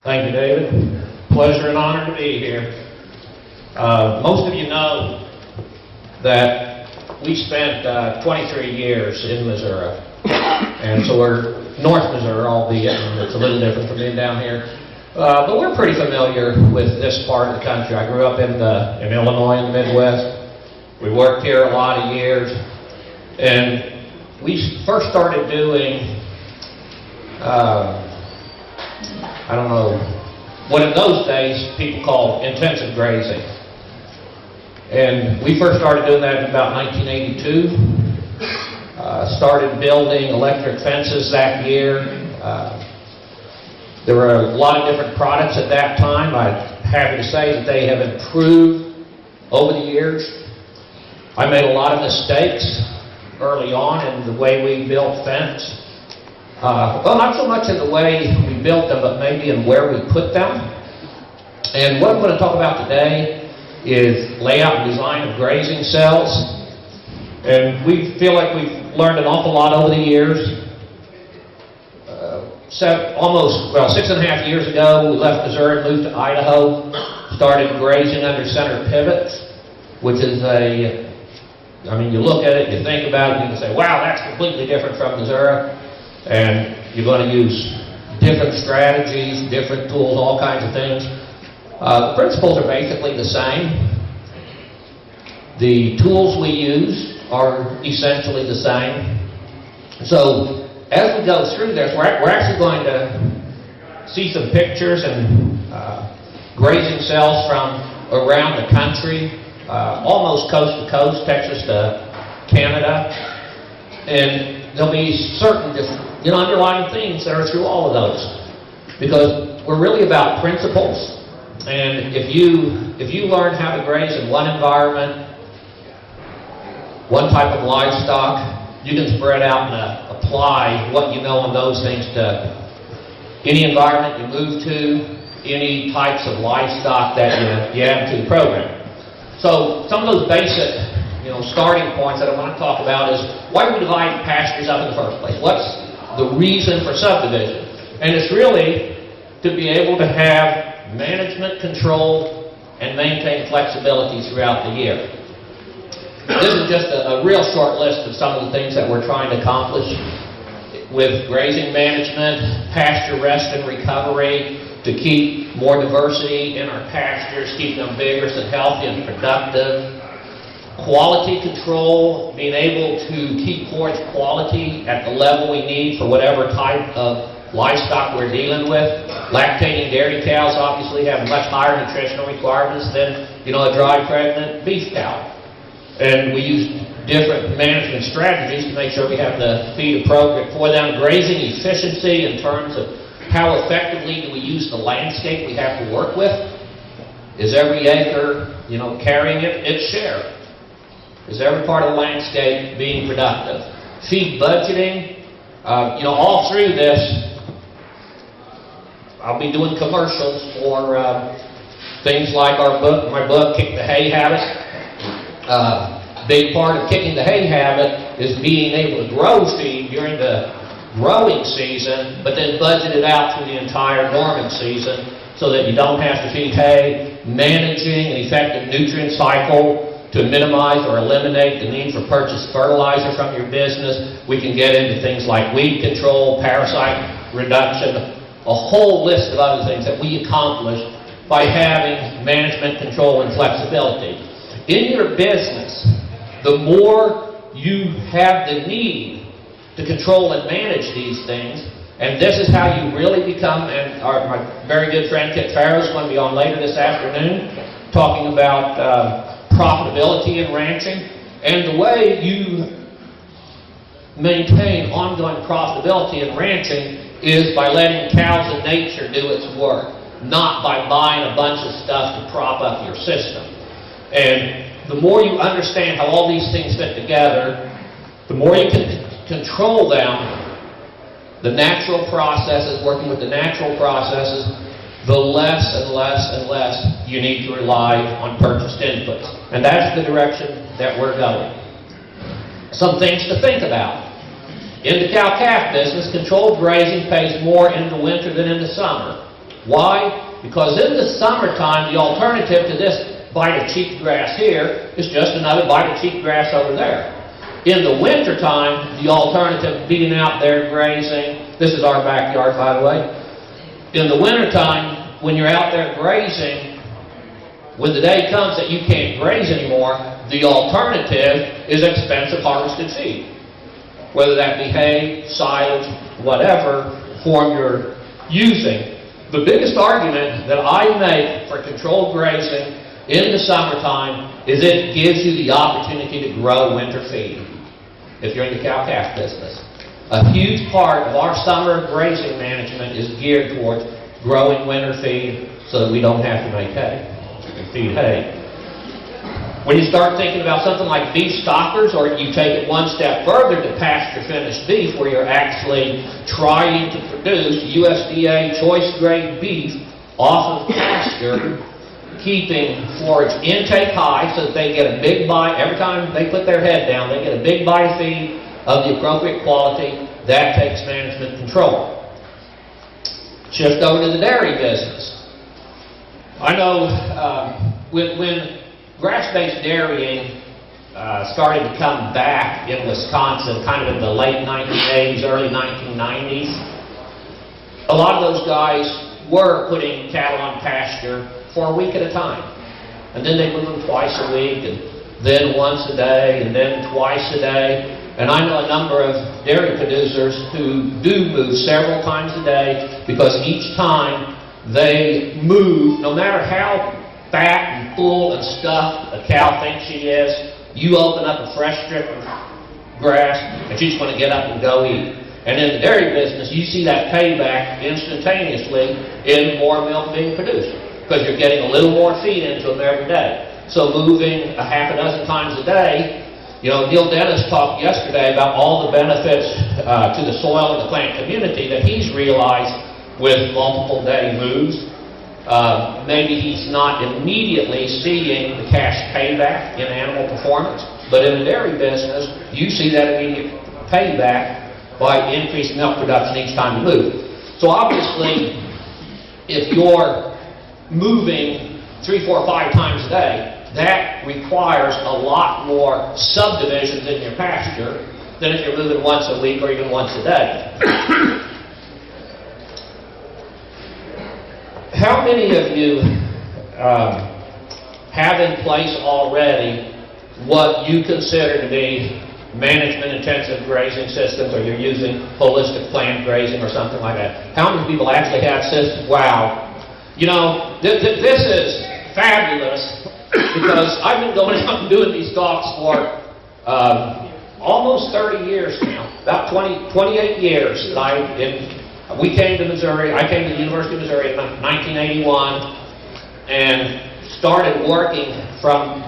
Thank you, David. Pleasure and honor to be here. Most of you know that we spent 23 years in Missouri. And so we're North Missouri, albeit it's a little different from being down here. But we're pretty familiar with this part of the country. I grew up in Illinois, in the Midwest. We worked here a lot of years. And we first started doing I don't know, what in those days people called intensive grazing. And we first started doing that in about 1982. Started building electric fences that year. There were a lot of different products at that time. I'm happy to say that they have improved over the years. I made a lot of mistakes early on in the way we built fence. Well, not so much in the way we built them, but maybe in where we put them. And what I'm going to talk about today is layout and design of grazing cells. And we feel like we've learned an awful lot over the years. 6.5 years ago, we left Missouri and moved to Idaho. Started grazing under center pivots, which is you look at it, you think about it, you can say, wow, that's completely different from Missouri. And you're going to use different strategies, different tools, all kinds of things. The principles are basically the same. The tools we use are essentially the same. So as we go through this, we're actually going to see some pictures and grazing cells from around the country, almost coast to coast, Texas to Canada. And there'll be certain underlying themes that are through all of those, because we're really about principles. And if you learn how to graze in one environment, one type of livestock, you can spread out and apply what you know on those things to any environment you move to, any types of livestock that you add to the program. So some of those basic starting points that I want to talk about is why do we divide pastures up in the first place? What's the reason for subdivision? And it's really to be able to have management control and maintain flexibility throughout the year. This is just a real short list of some of the things that we're trying to accomplish with grazing management, pasture rest and recovery, to keep more diversity in our pastures, keep them vigorous and healthy and productive. Quality control, being able to keep forage quality at the level we need for whatever type of livestock we're dealing with. Lactating dairy cows obviously have much higher nutritional requirements than a dry pregnant beef cow. And we use different management strategies to make sure we have the feed appropriate for them. Grazing efficiency in terms of how effectively do we use the landscape we have to work with. Is every acre, carrying its share? Is every part of the landscape being productive? Feed budgeting, all through this, I'll be doing commercials for things like my book, Kick the Hay Habit. Big part of kicking the hay habit is being able to grow feed during the growing season, but then budget it out through the entire dormant season so that you don't have to feed hay. Managing an effective nutrient cycle to minimize or eliminate the need for purchased fertilizer from your business. We can get into things like weed control, parasite reduction, a whole list of other things that we accomplish by having management control and flexibility. In your business, the more you have the need to control and manage these things, and this is how you really become, and my very good friend Kit Farrow is going to be on later this afternoon talking about profitability in ranching, and the way you maintain ongoing profitability in ranching is by letting cows and nature do its work, not by buying a bunch of stuff to prop up your system. And the more you understand how all these things fit together, the more you can control them, the natural processes, working with the natural processes, the less and less and less you need to rely on purchased inputs. And that's the direction that we're going. Some things to think about. In the cow-calf business, controlled grazing pays more in the winter than in the summer. Why? Because in the summertime, the alternative to this bite of cheap grass here is just another bite of cheap grass over there. In the wintertime, the alternative, being out there grazing, this is our backyard, by the way. In the wintertime, when you're out there grazing, when the day comes that you can't graze anymore, the alternative is expensive harvested feed. Whether that be hay, silage, whatever form you're using. The biggest argument that I make for controlled grazing in the summertime is it gives you the opportunity to grow winter feed if you're in the cow-calf business. A huge part of our summer grazing management is geared towards growing winter feed so that we don't have to make hay and feed hay. When you start thinking about something like beef stockers, or you take it one step further to pasture-finished beef, where you're actually trying to produce USDA choice-grade beef off of pasture, keeping forage intake high so that they get a big bite. Every time they put their head down, they get a big bite of feed of the appropriate quality. That takes management control. Shift over to the dairy business. I know when grass-based dairying started to come back in Wisconsin, kind of in the late 1980s, early 1990s, a lot of those guys were putting cattle on pasture for a week at a time. And then they move them twice a week, and then once a day, and then twice a day. And I know a number of dairy producers who do move several times a day, because each time they move, no matter how fat and full and stuffed a cow thinks she is, you open up a fresh strip of grass and she's going to get up and go eat. And in the dairy business, you see that payback instantaneously in more milk being produced, because you're getting a little more feed into them every day. So moving a half a dozen times a day, you know, Neil Dennis talked yesterday about all the benefits to the soil and the plant community that he's realized with multiple day moves. Maybe he's not immediately seeing the cash payback in animal performance, but in the dairy business, you see that immediate payback by increased milk production each time you move. So obviously, if you're moving 3, 4, 5 times a day, that requires a lot more subdivisions in your pasture than if you're moving once a week or even once a day. How many of you have in place already what you consider to be management-intensive grazing systems, or you're using holistic planned grazing or something like that? How many people actually have systems? Wow. You know, this is fabulous, because I've been going out and doing these talks for almost 30 years now, about 28 years that we came to Missouri. I came to the University of Missouri in 1981 and started working from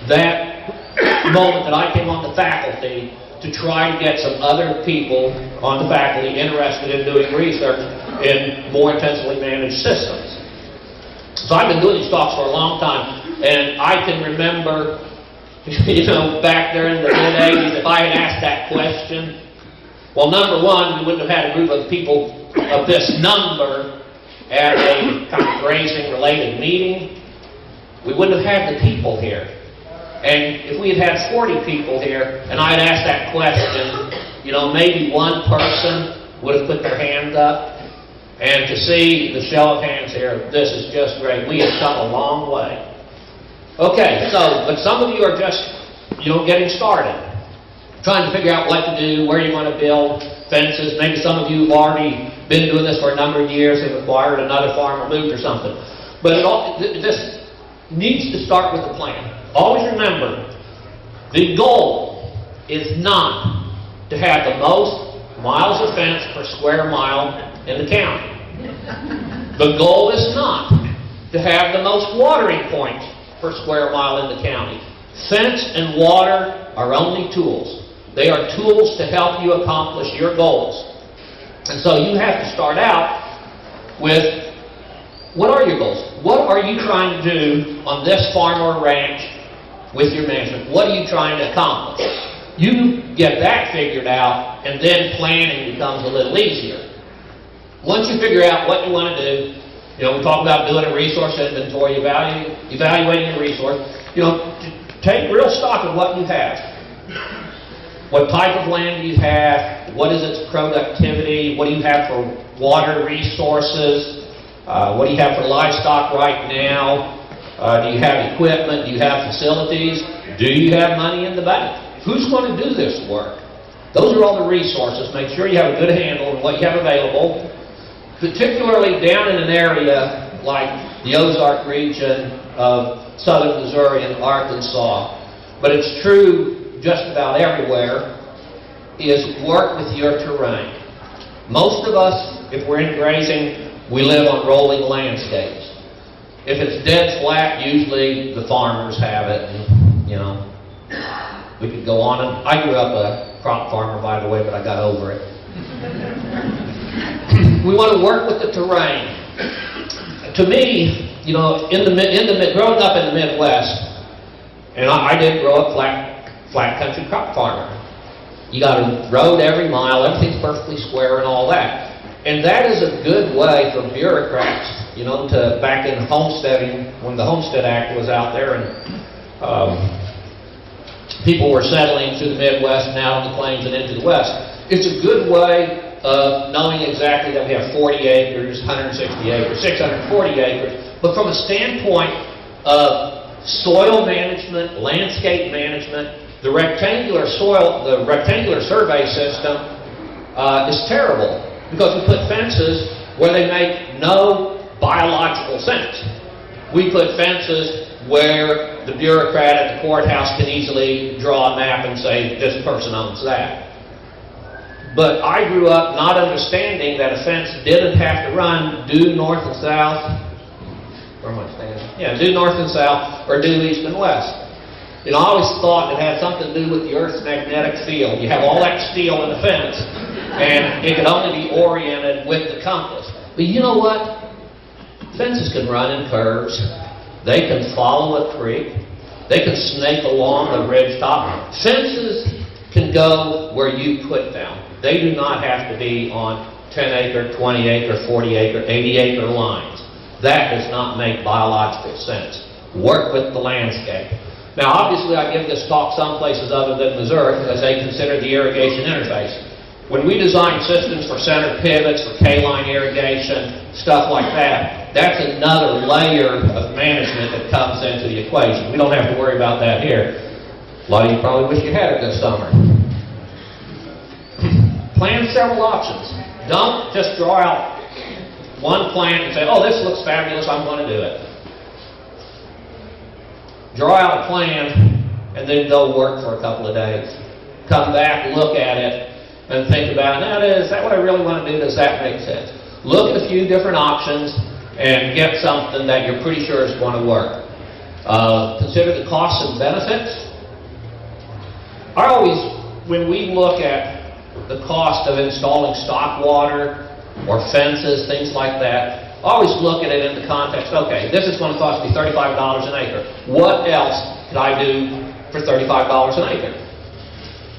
that moment that I came on the faculty to try and get some other people on the faculty interested in doing research in more intensively managed systems. So I've been doing these talks for a long time, and I can remember, you know, back there in the mid-'80s, if I had asked that question, well, number one, we wouldn't have had a group of people of this number at a kind of grazing-related meeting. We wouldn't have had the people here. And if we had had 40 people here, and I had asked that question, you know, maybe one person would have put their hand up. And to see the show of hands here, this is just great. We have come a long way. Okay, so, but some of you are just, you know, getting started, trying to figure out what to do, where you want to build fences. Maybe some of you have already been doing this for a number of years, have acquired another farm or moved or something. But this needs to start with a plan. Always remember, the goal is not to have the most miles of fence per square mile in the county. The goal is not to have the most watering points per square mile in the county. Fence and water are only tools. They are tools to help you accomplish your goals. And so you have to start out with, what are your goals? What are you trying to do on this farm or ranch with your management? What are you trying to accomplish? You get that figured out, and then planning becomes a little easier. Once you figure out what you want to do, You know, we talk about doing a resource inventory, evaluating a resource. You know, take real stock of what you have. What type of land do you have? What is its productivity? What do you have for water resources? What do you have for livestock right now? Do you have equipment? Do you have facilities? Do you have money in the bank? Who's going to do this work? Those are all the resources. Make sure you have a good handle on what you have available, particularly down in an area like the Ozark region of southern Missouri and Arkansas. But it's true just about everywhere, is work with your terrain. Most of us, if we're in grazing, we live on rolling landscapes. If it's dead flat, usually the farmers have it, and, you know, we could go on. And I grew up a crop farmer, by the way, but I got over it. We want to work with the terrain. To me, you know, growing up in the Midwest, and I did grow up flat country crop farmer. You got a road every mile, everything's perfectly square and all that. And that is a good way for bureaucrats, you know, to back in homesteading, when the Homestead Act was out there and people were settling through the Midwest and out on the plains and into the West. It's a good way of knowing exactly that we have 40 acres, 160 acres, 640 acres. But from a standpoint of soil management, landscape management, the rectangular survey system is terrible because we put fences where they make no biological sense. We put fences where the bureaucrat at the courthouse can easily draw a map and say, this person owns that. But I grew up not understanding that a fence didn't have to run due north and south. Where am I standing? Yeah, due north and south, or due east and west. You know, I always thought it had something to do with the Earth's magnetic field. You have all that steel in the fence, and it can only be oriented with the compass. But you know what? Fences can run in curves. They can follow a creek. They can snake along a ridge top. Fences can go where you put them. They do not have to be on 10-acre, 20-acre, 40-acre, 80-acre lines. That does not make biological sense. Work with the landscape. Now, obviously, I give this talk some places other than Missouri because they consider the irrigation interface. When we design systems for center pivots, for K-line irrigation, stuff like that, that's another layer of management that comes into the equation. We don't have to worry about that here. A lot of you probably wish you had it this summer. Plan several options. Don't just draw out one plan and say, oh, this looks fabulous, I'm going to do it. Draw out a plan and then go work for a couple of days. Come back, look at it, and think about, now, is that what I really want to do? Does that make sense? Look at a few different options and get something that you're pretty sure is going to work. Consider the costs and benefits. When we look at the cost of installing stock water or fences, things like that, always look at it in the context, okay, this is going to cost me $35 an acre. What else could I do for $35 an acre?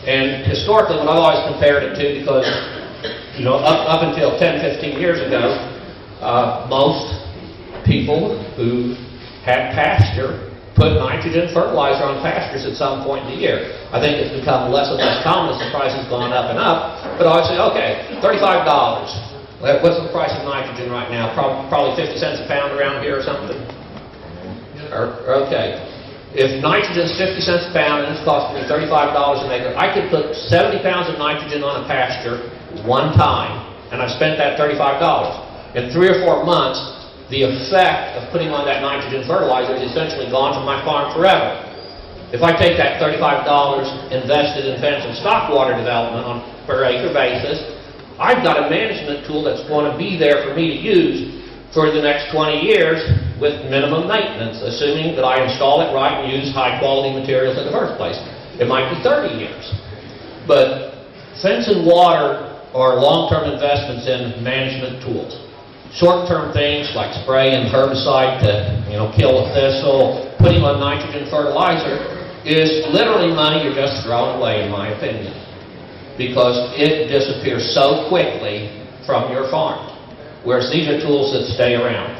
And historically, what I've always compared it to, because, you know, up until 10, 15 years ago, most people who had pasture put nitrogen fertilizer on pastures at some point in the year. I think it's become less and less common as the price has gone up and up. But I would say, okay, $35. What's the price of nitrogen right now? Probably 50 cents a pound around here or something? Okay. If nitrogen's 50 cents a pound and it's costing me $35 an acre, I could put 70 pounds of nitrogen on a pasture one time, and I've spent that $35. In 3 or 4 months, the effect of putting on that nitrogen fertilizer is essentially gone from my farm forever. If I take that $35 invested in fence and stock water development on a per acre basis, I've got a management tool that's going to be there for me to use for the next 20 years with minimum maintenance, assuming that I install it right and use high quality materials in the first place. It might be 30 years. But fence and water are long-term investments in management tools. Short-term things like spraying herbicide to kill a thistle, putting on nitrogen fertilizer is literally money you're just throwing away, in my opinion, because it disappears so quickly from your farm. Whereas these are tools that stay around.